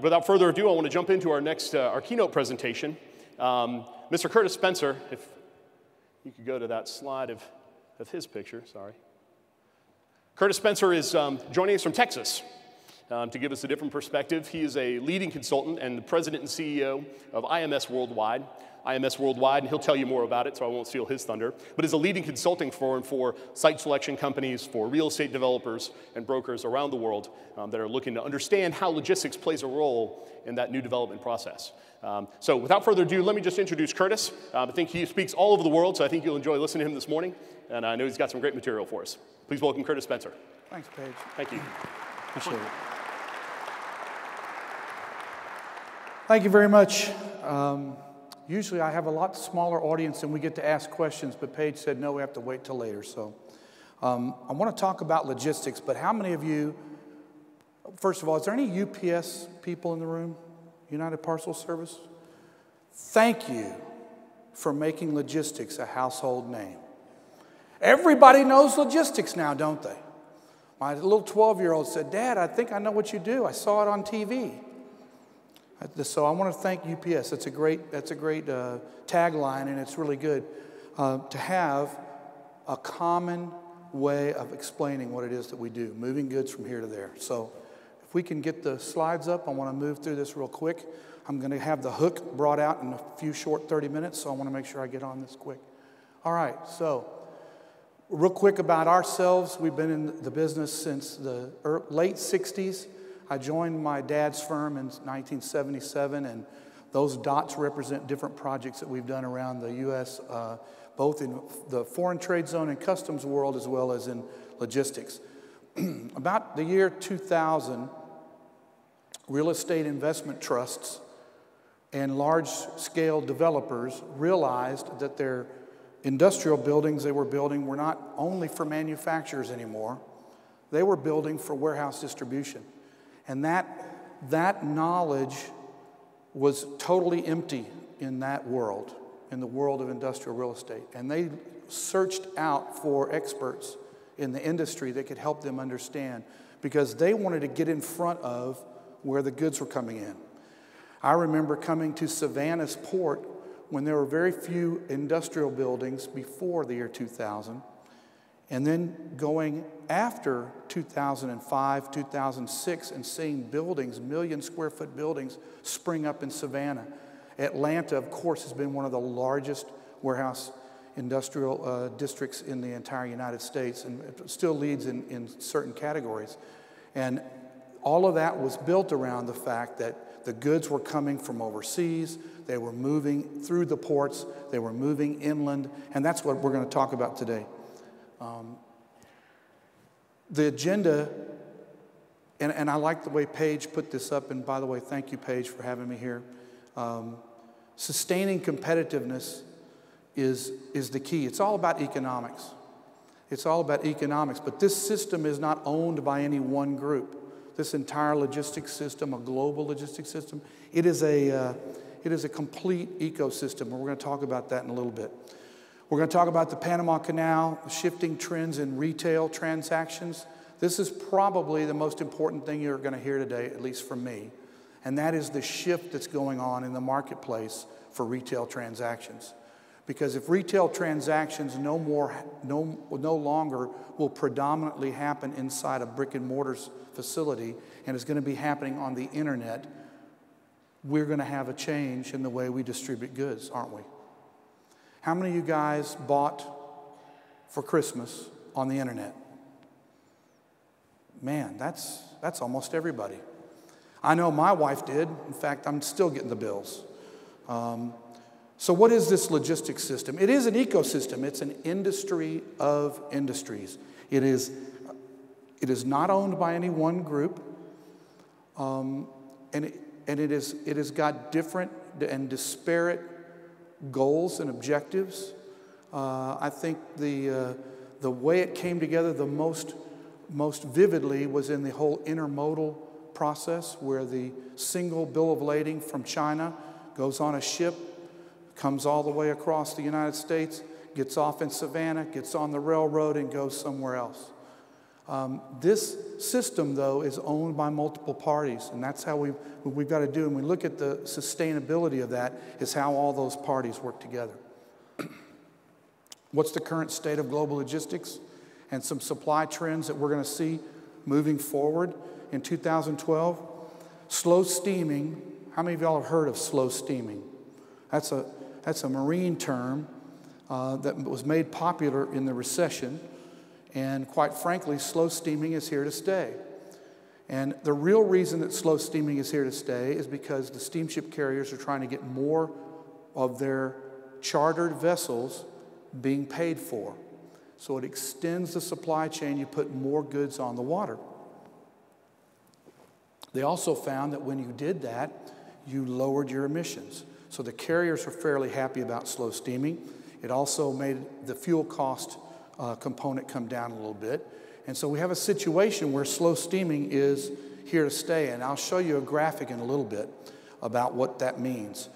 without further ado, I want to jump into our keynote presentation. Mr. Curtis Spencer, if you could go to that slide of his picture, sorry. Curtis Spencer is joining us from Texas to give us a different perspective. He is a leading consultant and the president and CEO of IMS Worldwide. IMS Worldwide, and he'll tell you more about it, so I won't steal his thunder, but is a leading consulting firm for site selection companies, for real estate developers and brokers around the world that are looking to understand how logistics plays a role in that new development process. So without further ado, let me just introduce Curtis. I think he speaks all over the world, so I think you'll enjoy listening to him this morning, and I know he's got some great material for us. Please welcome Curtis Spencer. Thanks, Paige. Thank you. Appreciate it. Thank you very much. Usually I have a lot smaller audience and we get to ask questions, but Paige said, no, we have to wait till later. So I want to talk about logistics, but how many of you, first of all, is there any UPS people in the room? United Parcel Service? Thank you for making logistics a household name. Everybody knows logistics now, don't they? My little 12-year-old said, Dad, I think I know what you do. I saw it on TV. So I want to thank UPS. That's a great tagline, and it's really good to have a common way of explaining what it is that we do, moving goods from here to there. So if we can get the slides up, I want to move through this real quick. I'm going to have the hook brought out in a few short 30 minutes, so I want to make sure I get on this quick. All right, so real quick about ourselves. We've been in the business since the late 60s. I joined my dad's firm in 1977, and those dots represent different projects that we've done around the U.S., both in the foreign trade zone and customs world as well as in logistics. About the year 2000, real estate investment trusts and large-scale developers realized that their industrial buildings they were building were not only for manufacturers anymore, they were building for warehouse distribution. And that knowledge was totally empty in that world, in the world of industrial real estate. And they searched out for experts in the industry that could help them understand, because they wanted to get in front of where the goods were coming in. I remember coming to Savannah's port when there were very few industrial buildings before the year 2000. And then going after 2005, 2006, and seeing buildings, million-square-foot buildings, spring up in Savannah. Atlanta, of course, has been one of the largest warehouse industrial districts in the entire United States, and it still leads in certain categories. And all of that was built around the fact that the goods were coming from overseas, they were moving through the ports, they were moving inland, and that's what we're going to talk about today. The agenda, and I like the way Paige put this up, and by the way, thank you, Paige, for having me here. Sustaining competitiveness is the key. It's all about economics. It's all about economics, but this system is not owned by any one group. This entire logistics system, a global logistics system, it is a complete ecosystem, and we're going to talk about that in a little bit. We're going to talk about the Panama Canal, shifting trends in retail transactions. This is probably the most important thing you're going to hear today, at least from me, and that is the shift that's going on in the marketplace for retail transactions. Because if retail transactions no longer will predominantly happen inside a brick and mortar facility and is going to be happening on the internet, we're going to have a change in the way we distribute goods, aren't we? How many of you guys bought for Christmas on the internet? Man, that's almost everybody. I know my wife did. In fact, I'm still getting the bills. So what is this logistics system? It is an ecosystem. It's an industry of industries. It is not owned by any one group, and it has got different and disparate goals and objectives. I think the way it came together the most vividly was in the whole intermodal process, where the single bill of lading from China goes on a ship, comes all the way across the United States, gets off in Savannah, gets on the railroad, and goes somewhere else. This system, though, is owned by multiple parties, and that's how we've got to do. And we look at the sustainability of that is how all those parties work together. What's the current state of global logistics and some supply trends that we're going to see moving forward in 2012? Slow steaming. How many of y'all have heard of slow steaming? That's a marine term that was made popular in the recession. And quite frankly, slow steaming is here to stay. And the real reason that slow steaming is here to stay is because the steamship carriers are trying to get more of their chartered vessels being paid for. So it extends the supply chain. You put more goods on the water. They also found that when you did that, you lowered your emissions. So the carriers are fairly happy about slow steaming. It also made the fuel cost component come down a little bit. And so we have a situation where slow steaming is here to stay. And I'll show you a graphic in a little bit about what that means.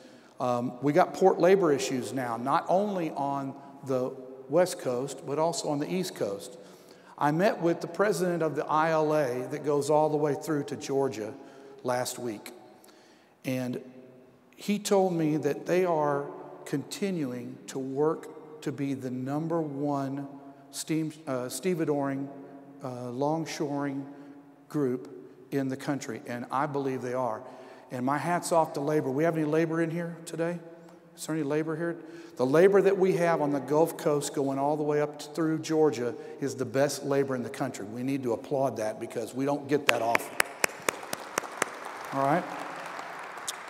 We got port labor issues now, not only on the West Coast, but also on the East Coast. I met with the president of the ILA that goes all the way through to Georgia last week. And he told me that they are continuing to work to be the #1 stevedoring, longshoring group in the country. And I believe they are. And my hat's off to labor. We have any labor in here today? Is there any labor here? The labor that we have on the Gulf Coast going all the way up through Georgia is the best labor in the country. We need to applaud that because we don't get that often. All right?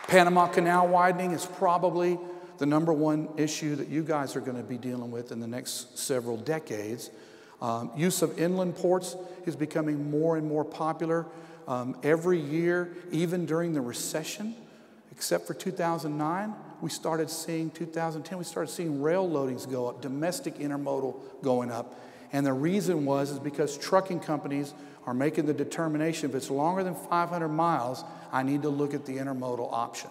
Panama Canal widening is probably the #1 issue that you guys are going to be dealing with in the next several decades. Use of inland ports is becoming more and more popular. Every year, even during the recession, except for 2009, we started seeing 2010, we started seeing rail loadings go up, domestic intermodal going up. And the reason is because trucking companies are making the determination if it's longer than 500 miles, I need to look at the intermodal option.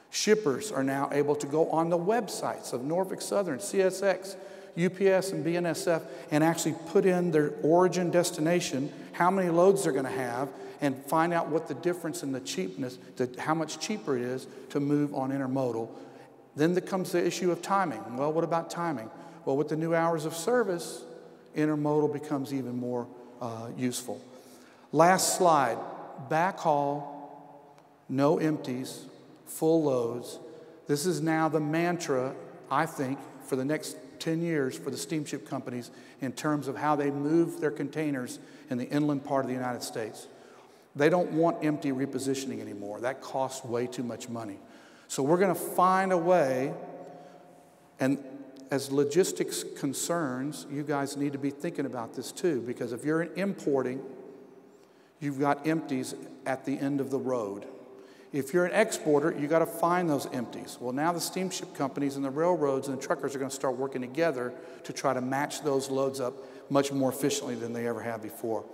Shippers are now able to go on the websites of Norfolk Southern, CSX, UPS, and BNSF and actually put in their origin destination, how many loads they're going to have, and find out what the difference in the cheapness, how much cheaper it is to move on intermodal. Then there comes the issue of timing. Well, what about timing? Well, with the new hours of service, intermodal becomes even more useful. Last slide, backhaul, no empties, full loads. This is now the mantra, I think, for the next 10 years for the steamship companies in terms of how they move their containers in the inland part of the United States. They don't want empty repositioning anymore. That costs way too much money. So we're going to find a way, and as logistics concerns, you guys need to be thinking about this too, because if you're importing, you've got empties at the end of the road. If you're an exporter, you got to find those empties. Well, now the steamship companies and the railroads and the truckers are going to start working together to try to match those loads up much more efficiently than they ever have before.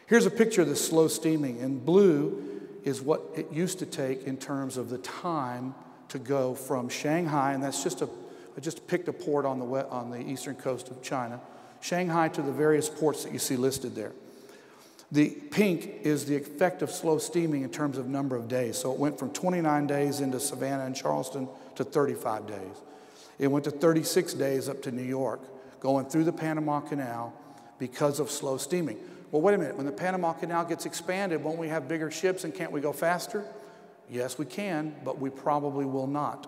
Here's a picture of the slow steaming. In blue is what it used to take in terms of the time to go from Shanghai, and that's I just picked a port on the eastern coast of China, Shanghai to the various ports that you see listed there. The pink is the effect of slow steaming in terms of number of days. So it went from 29 days into Savannah and Charleston to 35 days. It went to 36 days up to New York, going through the Panama Canal because of slow steaming. Well, wait a minute. When the Panama Canal gets expanded, won't we have bigger ships and can't we go faster? Yes, we can, but we probably will not.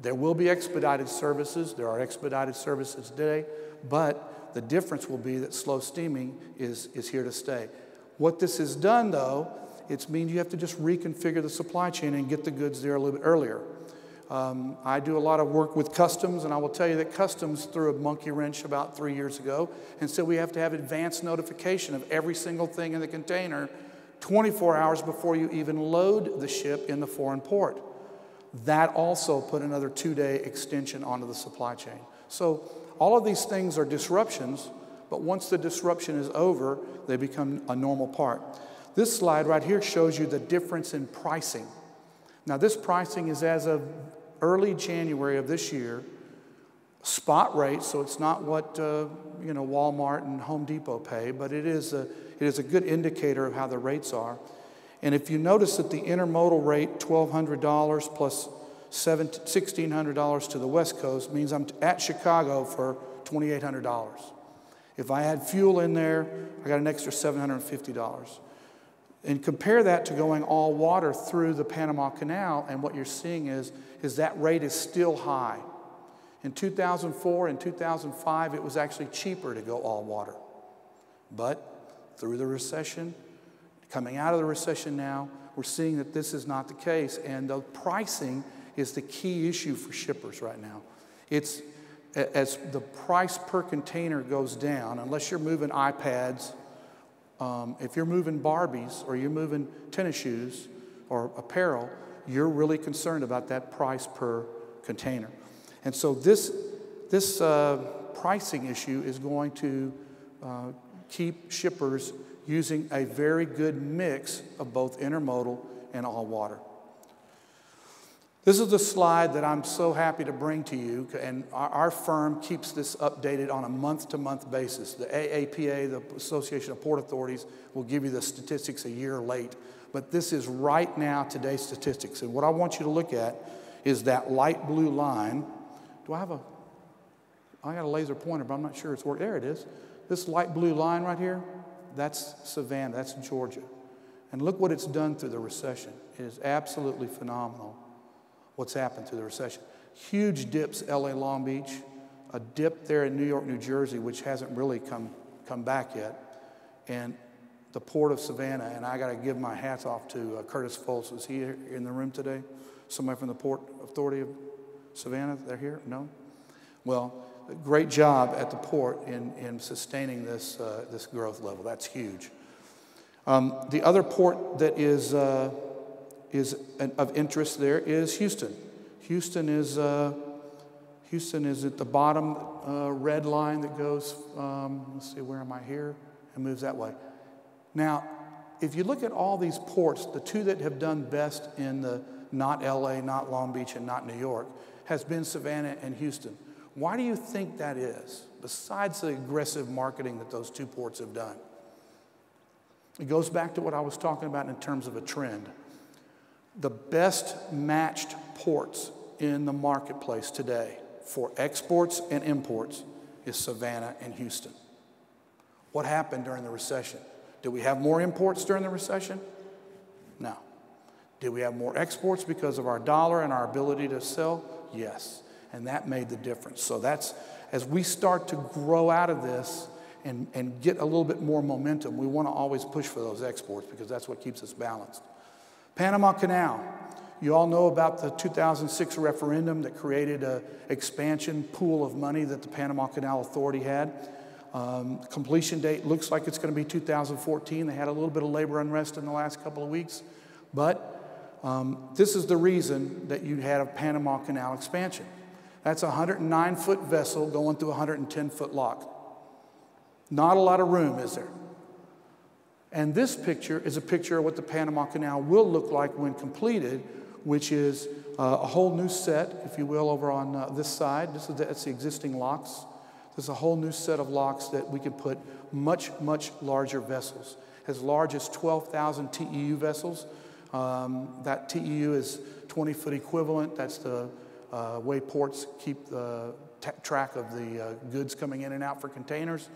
There will be expedited services. There are expedited services today, but the difference will be that slow steaming is here to stay. What this has done, though, it's means you have to just reconfigure the supply chain and get the goods there a little bit earlier. I do a lot of work with customs, and I will tell you that customs threw a monkey wrench about 3 years ago and said we have to have advanced notification of every single thing in the container 24 hours before you even load the ship in the foreign port. That also put another 2-day extension onto the supply chain. So all of these things are disruptions, but once the disruption is over, they become a normal part. This slide right here shows you the difference in pricing. Now, this pricing is as of early January of this year spot rate, so it's not what Walmart and Home Depot pay, but it is a good indicator of how the rates are. And if you notice that the intermodal rate, $1,200 plus $1,600 to the West Coast, means I'm at Chicago for $2,800. If I add fuel in there, I got an extra $750. And compare that to going all water through the Panama Canal, and what you're seeing is that rate is still high. In 2004 and 2005, it was actually cheaper to go all water. But through the recession, coming out of the recession now, we're seeing that this is not the case, and the pricing is the key issue for shippers right now. It's as the price per container goes down, unless you're moving iPads, if you're moving Barbies or you're moving tennis shoes or apparel, you're really concerned about that price per container. And so this pricing issue is going to keep shippers using a very good mix of both intermodal and all water. This is the slide that I'm so happy to bring to you, and our firm keeps this updated on a month-to-month basis. The AAPA, the Association of Port Authorities, will give you the statistics a year late, but this is right now today's statistics. And what I want you to look at is that light blue line. I got a laser pointer, but I'm not sure it's working. There it is. This light blue line right here, that's Savannah, that's Georgia. And look what it's done through the recession. It is absolutely phenomenal what's happened through the recession. Huge dips, LA Long Beach, a dip there in New York, New Jersey, which hasn't really come back yet. And the Port of Savannah, and I got to give my hats off to Curtis Foltz. Is he here in the room today? Somebody from the Port Authority of Savannah, they're here? No? Well, great job at the port in sustaining this growth level. That's huge. The other port that is of interest there is Houston. Houston is at the bottom red line that goes, let's see, where am I here? And moves that way. Now, if you look at all these ports, the two that have done best in the not LA, not Long Beach, and not New York, has been Savannah and Houston. Why do you think that is, besides the aggressive marketing that those two ports have done? It goes back to what I was talking about in terms of a trend. The best matched ports in the marketplace today for exports and imports is Savannah and Houston. What happened during the recession? Did we have more imports during the recession? No. Did we have more exports because of our dollar and our ability to sell? Yes. And that made the difference. So that's, as we start to grow out of this and get a little bit more momentum, we want to always push for those exports because that's what keeps us balanced. Panama Canal. You all know about the 2006 referendum that created an expansion pool of money that the Panama Canal Authority had. Completion date looks like it's going to be 2014. They had a little bit of labor unrest in the last couple of weeks. But this is the reason that you had a Panama Canal expansion. That's a 109-foot vessel going through a 110-foot lock. Not a lot of room, is there? And this picture is a picture of what the Panama Canal will look like when completed, which is a whole new set, if you will, over on this side. That's the existing locks. There's a whole new set of locks that we could put much, much larger vessels, as large as 12,000 TEU vessels. That TEU is 20-foot equivalent. That's the way ports keep the track of the goods coming in and out for containers.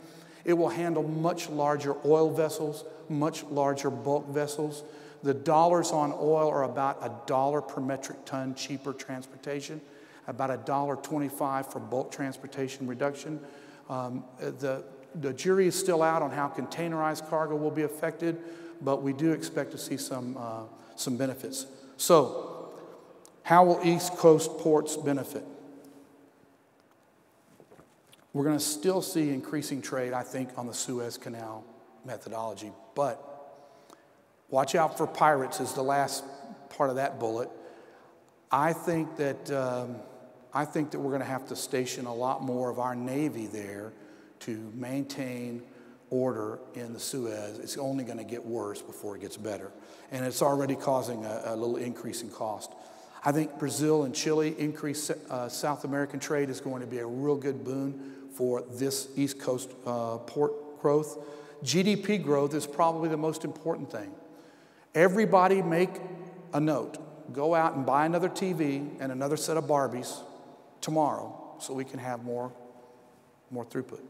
It will handle much larger oil vessels, much larger bulk vessels. The dollars on oil are about $1 per metric ton cheaper transportation, about $1.25 for bulk transportation reduction. The jury is still out on how containerized cargo will be affected, but we do expect to see some benefits. So, how will East Coast ports benefit? We're going to still see increasing trade, I think, on the Suez Canal methodology, but watch out for pirates is the last part of that bullet. I think that we're going to have to station a lot more of our Navy there to maintain order in the Suez. It's only going to get worse before it gets better, and it's already causing a little increase in cost. I think Brazil and Chile increased South American trade is going to be a real good boon for this East Coast port growth. GDP growth is probably the most important thing. Everybody make a note. Go out and buy another TV and another set of Barbies tomorrow so we can have more throughput.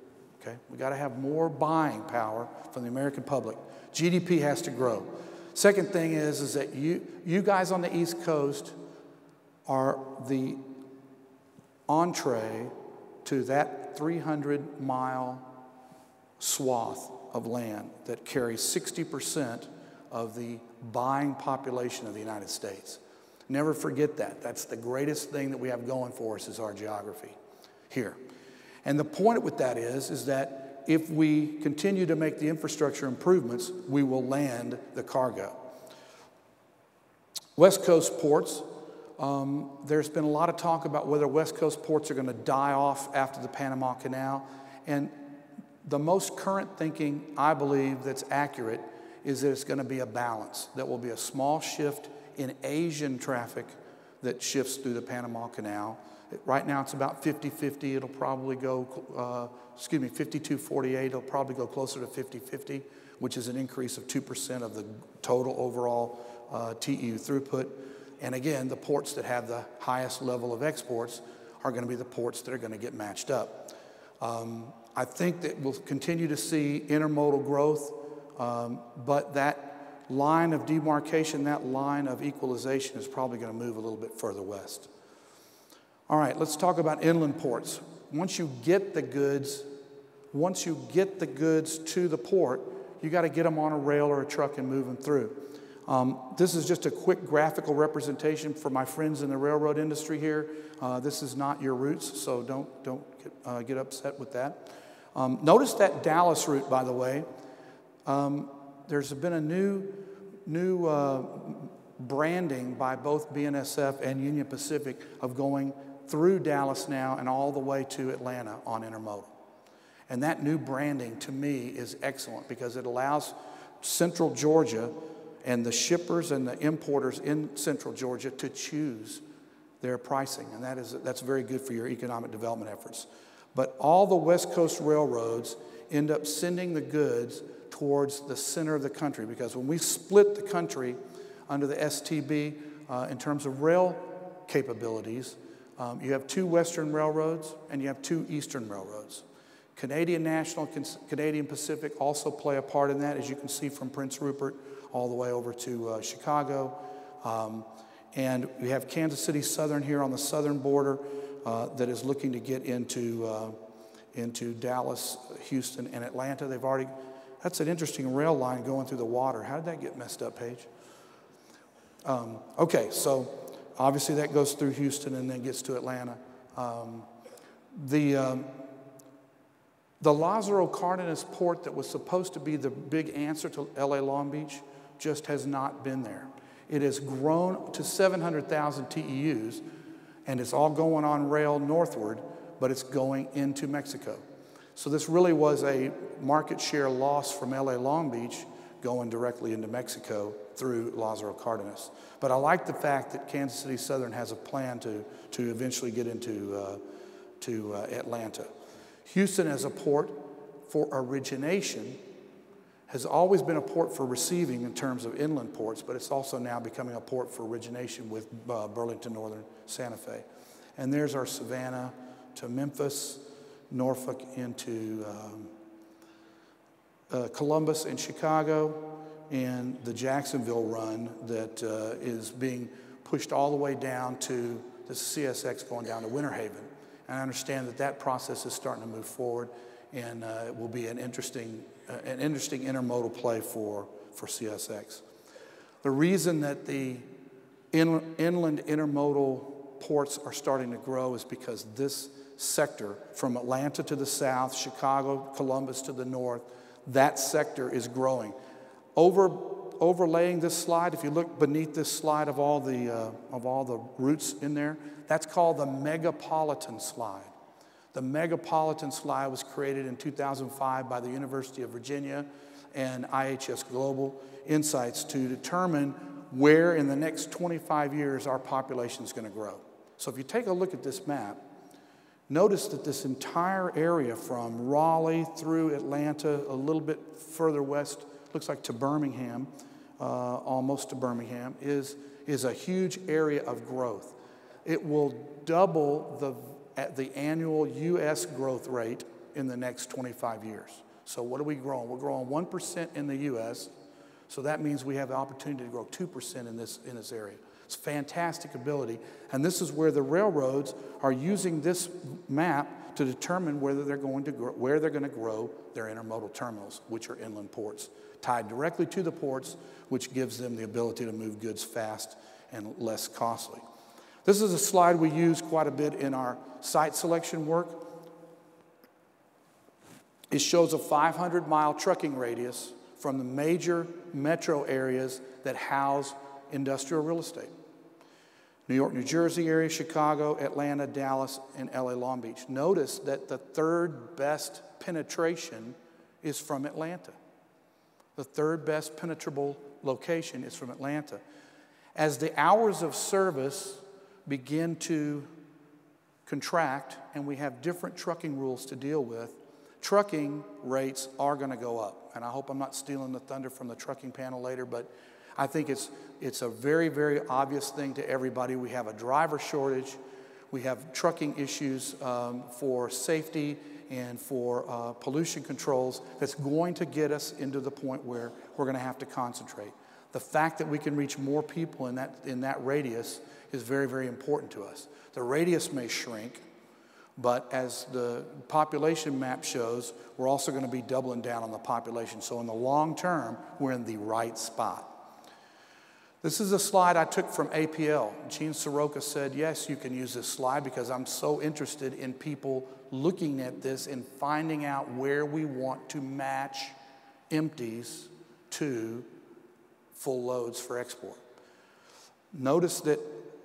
Okay? We got to have more buying power from the American public. GDP has to grow. Second thing is that you guys on the East Coast are the entree to that 300-mile swath of land that carries 60% of the buying population of the United States. Never forget that. That's the greatest thing that we have going for us is our geography here. And the point with that is that if we continue to make the infrastructure improvements, we will land the cargo. West Coast ports, there's been a lot of talk about whether West Coast ports are going to die off after the Panama Canal. And the most current thinking, I believe, that's accurate is that it's going to be a balance. That will be a small shift in Asian traffic that shifts through the Panama Canal. Right now it's about 50-50. It'll probably go, 52-48. It'll probably go closer to 50-50, which is an increase of 2% of the total overall TEU throughput. And again, the ports that have the highest level of exports are going to be the ports that are going to get matched up. I think that we'll continue to see intermodal growth, but that line of demarcation, that line of equalization is probably going to move a little bit further west. All right, let's talk about inland ports. Once you get the goods to the port, you got to get them on a rail or a truck and move them through. This is just a quick graphical representation for my friends in the railroad industry here. This is not your routes, so don't get upset with that. Notice that Dallas route, by the way. There's been a new branding by both BNSF and Union Pacific of going through Dallas now and all the way to Atlanta on intermodal. And that new branding, to me, is excellent because it allows Central Georgia and the shippers and the importers in Central Georgia to choose their pricing. And that's very good for your economic development efforts. But all the West Coast railroads end up sending the goods towards the center of the country because when we split the country under the STB in terms of rail capabilities, you have two Western railroads and you have two Eastern railroads. Canadian National, Canadian Pacific also play a part in that, as you can see from Prince Rupert all the way over to Chicago. And we have Kansas City Southern here on the southern border that is looking to get into Dallas, Houston, and Atlanta. That's an interesting rail line going through the water. How did that get messed up, Paige? Okay, so obviously that goes through Houston and then gets to Atlanta. The Lázaro Cárdenas port that was supposed to be the big answer to LA Long Beach just has not been there. It has grown to 700,000 TEUs, and it's all going on rail northward, but it's going into Mexico. So this really was a market share loss from LA Long Beach going directly into Mexico through Lázaro Cárdenas. But I like the fact that Kansas City Southern has a plan to eventually get into Atlanta. Houston as a port for origination has always been a port for receiving in terms of inland ports, but it's also now becoming a port for origination with Burlington Northern Santa Fe. And there's our Savannah to Memphis, Norfolk into Columbus and Chicago, and the Jacksonville run that is being pushed all the way down to the CSX going down to Winter Haven. And I understand that process is starting to move forward, and it will be an interesting intermodal play for CSX. The reason that the inland intermodal ports are starting to grow is because this sector, from Atlanta to the south, Chicago, Columbus to the north, that sector is growing. Overlaying this slide, if you look beneath this slide of all the routes in there, that's called the megapolitan slide. The megapolitan slide was created in 2005 by the University of Virginia and IHS Global Insights to determine where in the next 25 years our population is going to grow. So if you take a look at this map, notice that this entire area from Raleigh through Atlanta, a little bit further west, looks like to Birmingham, almost to Birmingham, is a huge area of growth. It will double the annual U.S. growth rate in the next 25 years. So what are we growing? We're growing 1% in the U.S., so that means we have the opportunity to grow 2% in this area. It's fantastic ability, and this is where the railroads are using this map to determine whether they're going to grow, where they're going to grow their intermodal terminals, which are inland ports, tied directly to the ports, which gives them the ability to move goods fast and less costly. This is a slide we use quite a bit in our site selection work. It shows a 500-mile trucking radius from the major metro areas that house industrial real estate. New York, New Jersey area, Chicago, Atlanta, Dallas, and LA Long Beach. Notice that the third best penetration is from Atlanta. The third best penetrable location is from Atlanta. As the hours of service begin to contract and we have different trucking rules to deal with, trucking rates are going to go up. And I hope I'm not stealing the thunder from the trucking panel later, but I think it's a very, very obvious thing to everybody. We have a driver shortage. We have trucking issues for safety and for pollution controls that's going to get us into the point where we're going to have to concentrate. The fact that we can reach more people in that radius is very, very important to us. The radius may shrink, but as the population map shows, we're also going to be doubling down on the population. So in the long term, we're in the right spot. This is a slide I took from APL. Gene Soroka said, yes, you can use this slide because I'm so interested in people looking at this and finding out where we want to match empties to full loads for export. Notice that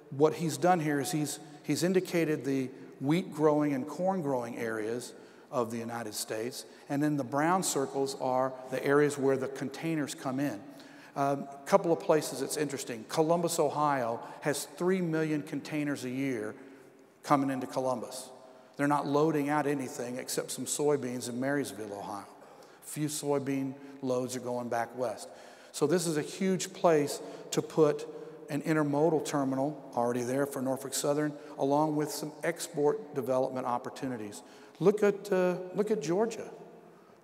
what he's done here is he's indicated the wheat growing and corn growing areas of the United States, and then the brown circles are the areas where the containers come in. A couple of places that's interesting. Columbus, Ohio has 3 million containers a year coming into Columbus. They're not loading out anything except some soybeans in Marysville, Ohio. A few soybean loads are going back west. So this is a huge place to put an intermodal terminal already there for Norfolk Southern, along with some export development opportunities. Look at Georgia.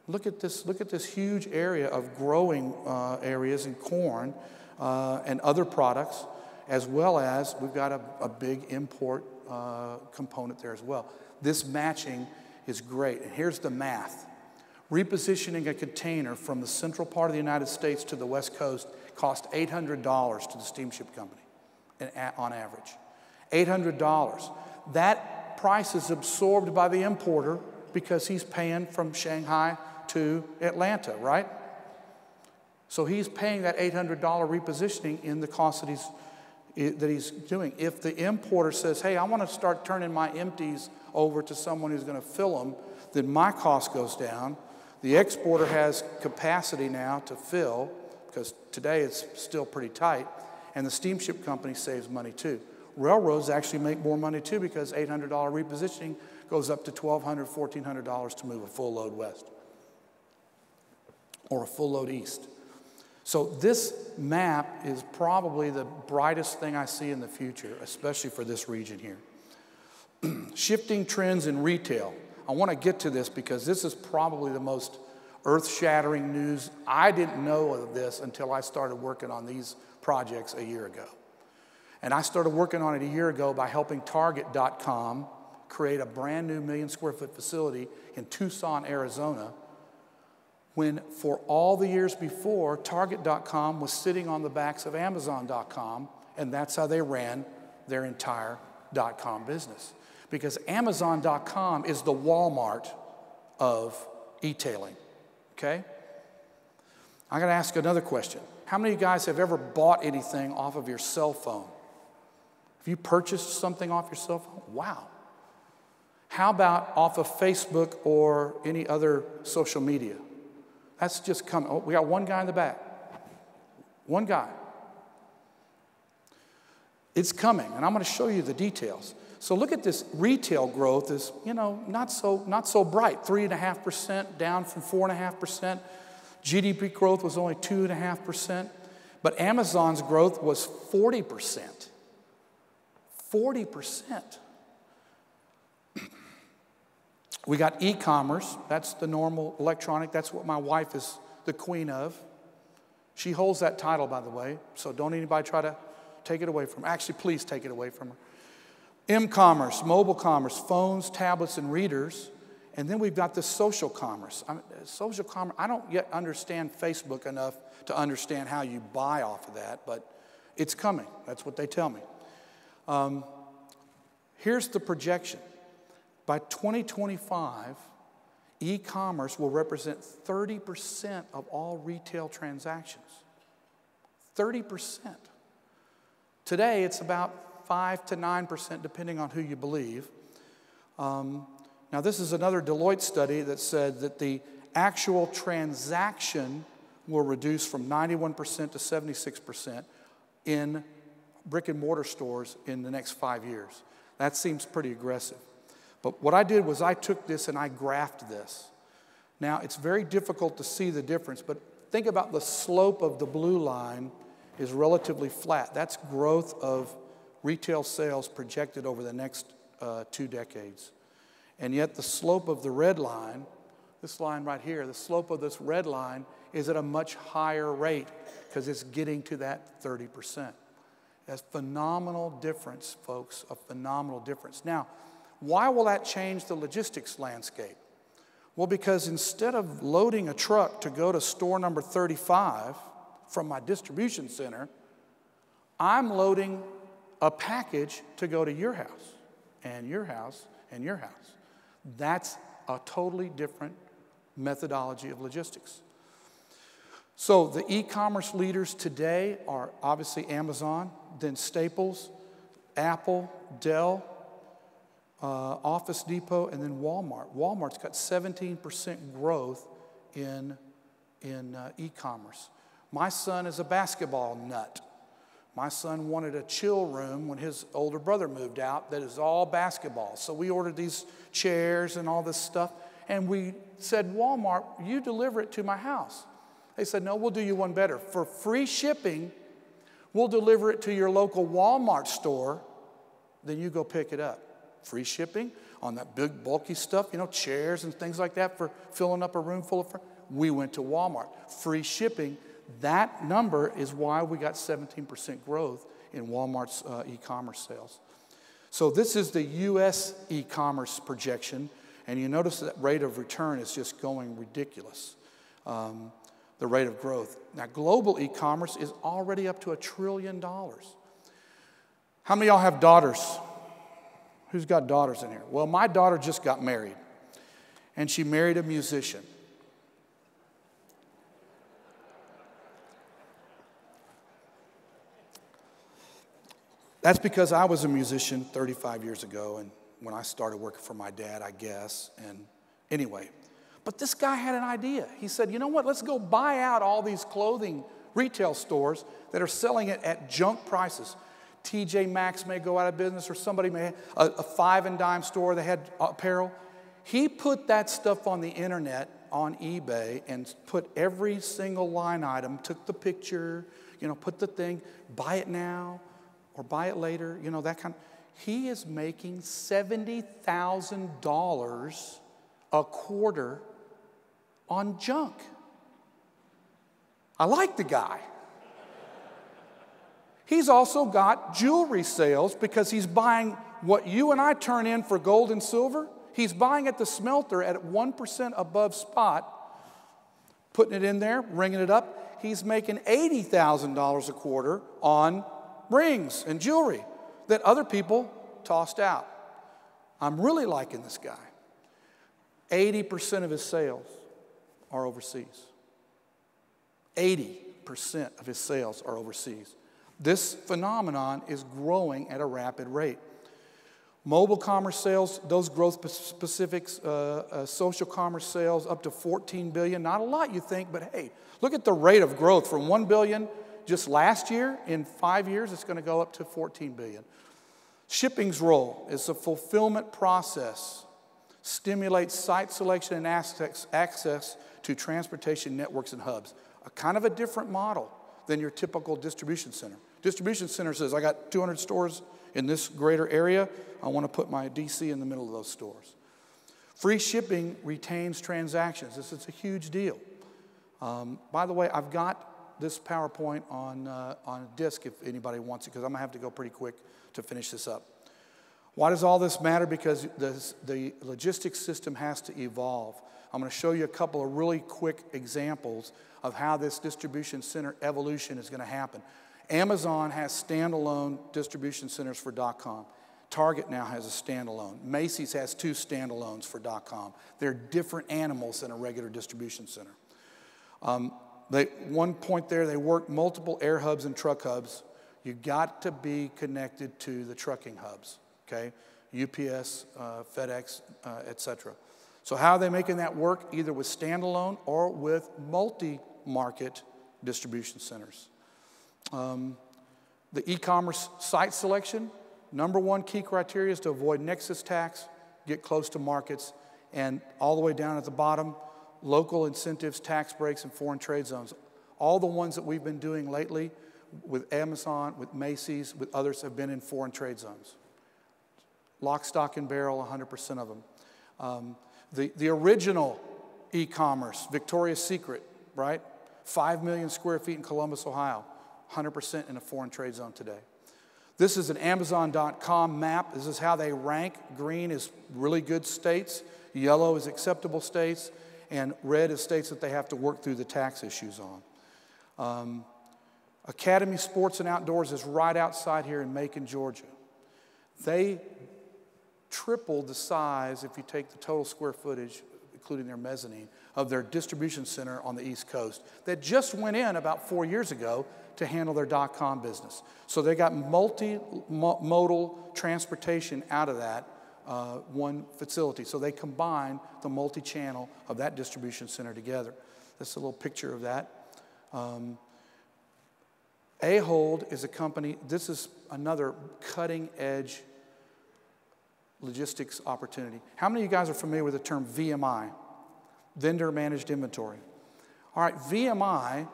Look at this huge area of growing areas in corn and other products, as well as we've got a big import component there as well. This matching is great. And here's the math. Repositioning a container from the central part of the United States to the West Coast cost $800 to the steamship company on average. $800. That price is absorbed by the importer because he's paying from Shanghai to Atlanta, right? So he's paying that $800 repositioning in the cost that he's doing. If the importer says, hey, I want to start turning my empties over to someone who's going to fill them, then my cost goes down. The exporter has capacity now to fill, because today it's still pretty tight, and the steamship company saves money too. Railroads actually make more money too because $800 repositioning goes up to $1,200, $1,400 to move a full load west or a full load east. So this map is probably the brightest thing I see in the future, especially for this region here. Shifting trends in retail. I want to get to this because this is probably the most earth-shattering news. I didn't know of this until I started working on these projects a year ago. And I started working on it a year ago by helping Target.com create a brand new 1 million square foot facility in Tucson, Arizona, when for all the years before, Target.com was sitting on the backs of Amazon.com, and that's how they ran their entire .com business. Because Amazon.com is the Walmart of e-tailing, okay? I'm gonna ask another question. How many of you guys have ever bought anything off of your cell phone? Have you purchased something off your cell phone? Wow. How about off of Facebook or any other social media? That's just coming. Oh, we got one guy in the back. One guy. It's coming, and I'm going to show you the details. So look at this retail growth is, not so bright. 3.5% down from 4.5%. GDP growth was only 2.5%. But Amazon's growth was 40%. 40%. We got e-commerce. That's the normal electronic. That's what my wife is the queen of. She holds that title, by the way, so don't anybody try to take it away from her. Actually, please take it away from her. M-commerce, mobile commerce, phones, tablets, and readers. And then we've got this social commerce. Social commerce, I don't yet understand Facebook enough to understand how you buy off of that, but it's coming. That's what they tell me. Here's the projection. By 2025, e-commerce will represent 30% of all retail transactions. 30%. Today, it's about 5 to 9%, depending on who you believe. Now, this is another Deloitte study that said that the actual transaction will reduce from 91% to 76% in brick and mortar stores in the next 5 years. That seems pretty aggressive. But what I did was I took this and I graphed this. Now, it's very difficult to see the difference, but think about the slope of the blue line is relatively flat. That's growth of retail sales projected over the next 2 decades. And yet the slope of the red line, this line right here, the slope of this red line is at a much higher rate because it's getting to that 30%. That's a phenomenal difference, folks, a phenomenal difference. Now, why will that change the logistics landscape? Well, because instead of loading a truck to go to store number 35 from my distribution center, I'm loading a package to go to your house and your house and your house. That's a totally different methodology of logistics. So the e-commerce leaders today are obviously Amazon, then Staples, Apple, Dell, Office Depot, and then Walmart. Walmart's got 17% growth in e-commerce. My son is a basketball nut. My son wanted a chill room when his older brother moved out that is all basketball. So we ordered these chairs and all this stuff, and we said, Walmart, you deliver it to my house. They said, no, we'll do you one better. For free shipping, we'll deliver it to your local Walmart store, then you go pick it up. Free shipping on that big bulky stuff, chairs and things like that for filling up a room full of we went to Walmart. Free shipping, that number is why we got 17% growth in Walmart's e-commerce sales. So this is the U.S. e-commerce projection, and you notice that rate of return is just going ridiculous, the rate of growth. Now, global e-commerce is already up to $1 trillion. How many of y'all have daughters? Who's got daughters in here? Well, my daughter just got married, and she married a musician. That's because I was a musician 35 years ago, and when I started working for my dad, I guess, and anyway. But this guy had an idea. He said, you know what, let's go buy out all these clothing retail stores that are selling it at junk prices. TJ Maxx may go out of business, or somebody may have a five and dime store that had apparel. He put that stuff on the internet, on eBay, and put every single line item, took the picture, put the thing, buy it now or buy it later, that kind of. He is making $70,000 a quarter on junk. I like the guy. He's also got jewelry sales because he's buying what you and I turn in for gold and silver. He's buying at the smelter at 1% above spot, putting it in there, ringing it up. He's making $80,000 a quarter on rings and jewelry that other people tossed out. I'm really liking this guy. 80% of his sales are overseas. 80% of his sales are overseas. This phenomenon is growing at a rapid rate. Mobile commerce sales, those growth specifics, social commerce sales up to $14 billion. Not a lot, you think, but hey, look at the rate of growth from $1 billion just last year, in 5 years, it's going to go up to $14 billion. Shipping's role is the fulfillment process, stimulates site selection and access to transportation networks and hubs. A kind of a different model than your typical distribution center. Distribution center says, I got 200 stores in this greater area. I want to put my DC in the middle of those stores. Free shipping retains transactions. This is a huge deal. By the way, I've got this PowerPoint on a disk if anybody wants it, because I'm going to have to go pretty quick to finish this up. Why does all this matter? Because the logistics system has to evolve. I'm going to show you a couple of really quick examples of how this distribution center evolution is going to happen. Amazon has standalone distribution centers for .com. Target now has a standalone. Macy's has 2 standalones for .com. They're different animals than a regular distribution center. One point there, they work multiple air hubs and truck hubs. You got to be connected to the trucking hubs, okay? UPS, FedEx, etc. So how are they making that work? Either with standalone or with multi-market distribution centers. The e-commerce site selection, number one key criteria is to avoid nexus tax, get close to markets, and all the way down at the bottom, local incentives, tax breaks, and foreign trade zones. All the ones that we've been doing lately with Amazon, with Macy's, with others have been in foreign trade zones. Lock, stock, and barrel, 100% of them. The original e-commerce, Victoria's Secret, right? 5 million square feet in Columbus, Ohio, 100% in a foreign trade zone today. This is an Amazon.com map. This is how they rank. Green is really good states. Yellow is acceptable states. And red is states that they have to work through the tax issues on. Academy Sports and Outdoors is right outside here in Macon, Georgia. They tripled the size, if you take the total square footage, including their mezzanine, of their distribution center on the East Coast that just went in about 4 years ago to handle their .com business. So they got multimodal transportation out of that one facility. So they combine the multi-channel of that distribution center together. That's a little picture of that. Ahold is a company, this is another cutting-edge logistics opportunity. How many of you guys are familiar with the term VMI? Vendor Managed Inventory. All right, VMI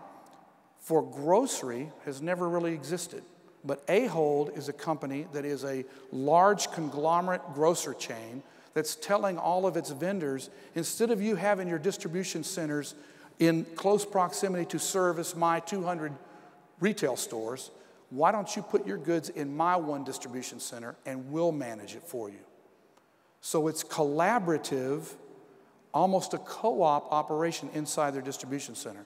for grocery has never really existed. But Ahold is a company that is a large conglomerate grocer chain that's telling all of its vendors, instead of you having your distribution centers in close proximity to service my 200 retail stores, why don't you put your goods in my one distribution center and we'll manage it for you? So it's collaborative, almost a co-op operation inside their distribution center.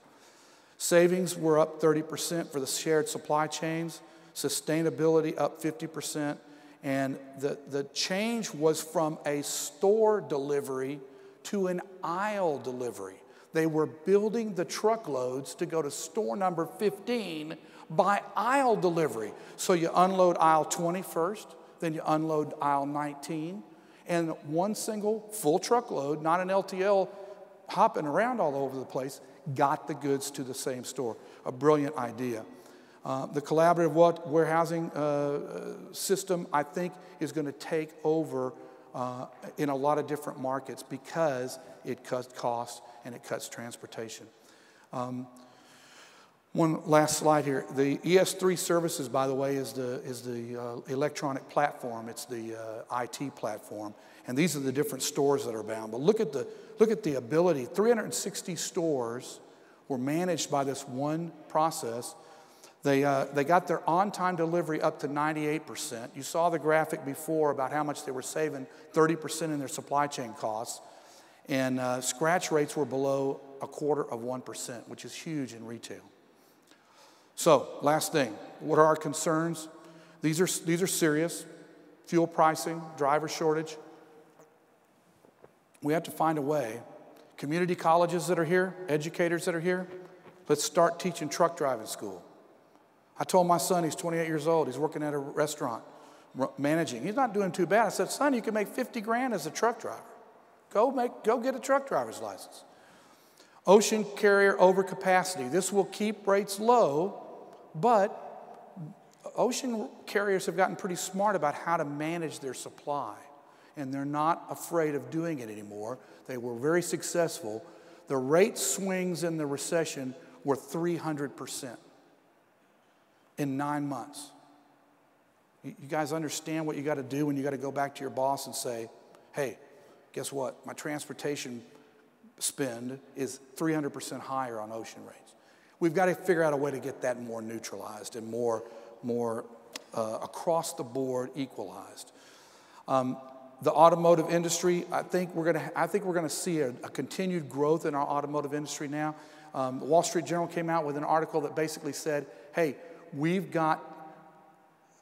Savings were up 30% for the shared supply chains, sustainability up 50%, and the change was from a store delivery to an aisle delivery. They were building the truckloads to go to store number 15 by aisle delivery. So you unload aisle 20 first, then you unload aisle 19, and one single full truckload, not an LTL hopping around all over the place, got the goods to the same store. A brilliant idea. The collaborative warehousing system, I think, is going to take over in a lot of different markets because it cuts costs and it cuts transportation. One last slide here. The ES3 services, by the way, is the electronic platform. It's the IT platform, and these are the different stores that are bound. But look at the ability. 360 stores were managed by this one process. They got their on-time delivery up to 98%. You saw the graphic before about how much they were saving, 30% in their supply chain costs. And scratch rates were below 0.25%, which is huge in retail. So, last thing, what are our concerns? These are serious. Fuel pricing, driver shortage. We have to find a way. Community colleges that are here, educators that are here, let's start teaching truck driving school. I told my son, he's 28 years old, he's working at a restaurant, managing. He's not doing too bad. I said, son, you can make 50 grand as a truck driver. Go get a truck driver's license. Ocean carrier overcapacity. This will keep rates low, But ocean carriers have gotten pretty smart about how to manage their supply, and they're not afraid of doing it anymore. They were very successful. The rate swings in the recession were 300% in 9 months. You guys understand what you got to do when you got to go back to your boss and say, hey, guess what? My transportation spend is 300% higher on ocean rates. We've got to figure out a way to get that more neutralized and more across the board equalized. The automotive industry, I think we're going to see a continued growth in our automotive industry now. The Wall Street Journal came out with an article that basically said, hey, we've got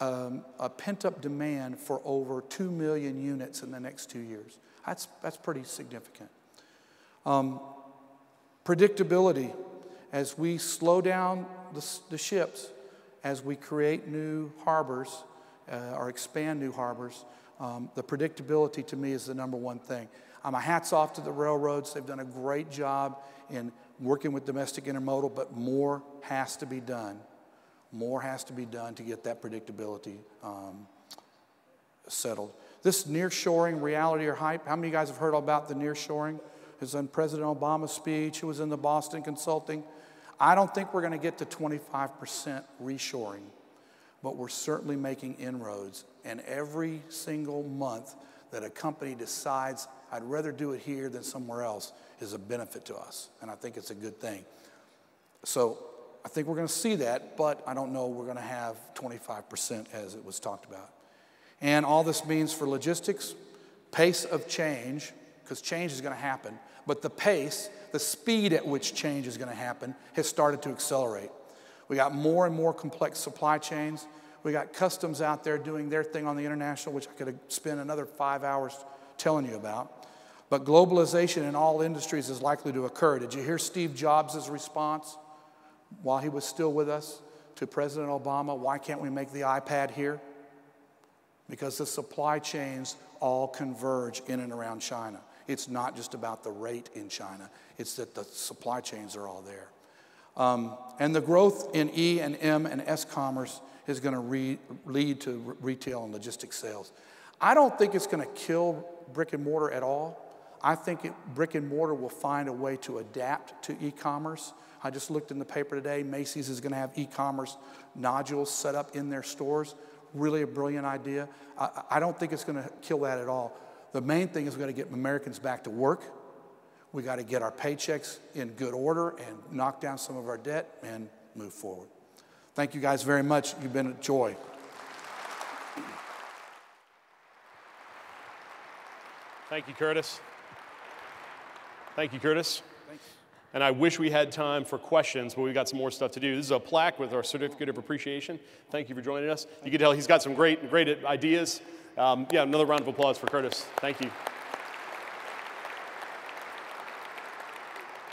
a pent-up demand for over 2 million units in the next 2 years. That's pretty significant. Predictability, as we slow down the ships, as we create new harbors or expand new harbors, the predictability to me is the number one thing. My hat's off to the railroads. They've done a great job in working with domestic intermodal, but more has to be done. More has to be done to get that predictability settled. This nearshoring reality or hype, how many of you guys have heard about the nearshoring? It was in President Obama's speech. It was in the Boston Consulting. I don't think we're going to get to 25% reshoring, but we're certainly making inroads. And every single month that a company decides, I'd rather do it here than somewhere else, is a benefit to us. And I think it's a good thing. So I think we're going to see that, but I don't know we're going to have 25% as it was talked about. And all this means for logistics, pace of change, because change is going to happen, but the pace, the speed at which change is going to happen has started to accelerate. We got more and more complex supply chains. We got customs out there doing their thing on the international, which I could spend another 5 hours telling you about. But globalization in all industries is likely to occur. Did you hear Steve Jobs' response while he was still with us to President Obama? Why can't we make the iPad here? Because the supply chains all converge in and around China. It's not just about the rate in China. It's that the supply chains are all there. And the growth in E and M and S commerce is going to lead to retail and logistics sales. I don't think it's going to kill brick and mortar at all. I think brick and mortar will find a way to adapt to e-commerce. I just looked in the paper today. Macy's is going to have e-commerce nodules set up in their stores. Really a brilliant idea. I don't think it's going to kill that at all. The main thing is we've got to get Americans back to work. We got to get our paychecks in good order and knock down some of our debt and move forward. Thank you guys very much. You've been a joy. Thank you, Curtis. Thank you, Curtis. Thanks. And I wish we had time for questions, but we've got some more stuff to do. This is a plaque with our certificate of appreciation. Thank you for joining us. You can tell he's got some great ideas. Yeah, another round of applause for Curtis. Thank you.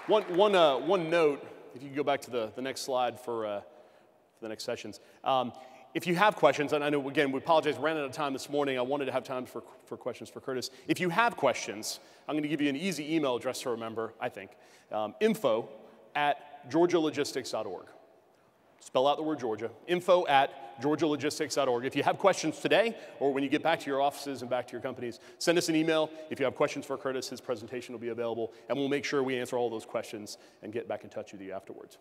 One note, if you can go back to the next slide for the next sessions. If you have questions, and I know, again, we apologize, we ran out of time this morning. I wanted to have time for questions for Curtis. If you have questions, I'm going to give you an easy email address to remember, I think. info@georgialogistics.org. Spell out the word Georgia. info@georgialogistics.org. If you have questions today, or when you get back to your offices and back to your companies, send us an email. If you have questions for Curtis, his presentation will be available, and we'll make sure we answer all those questions and get back in touch with you afterwards.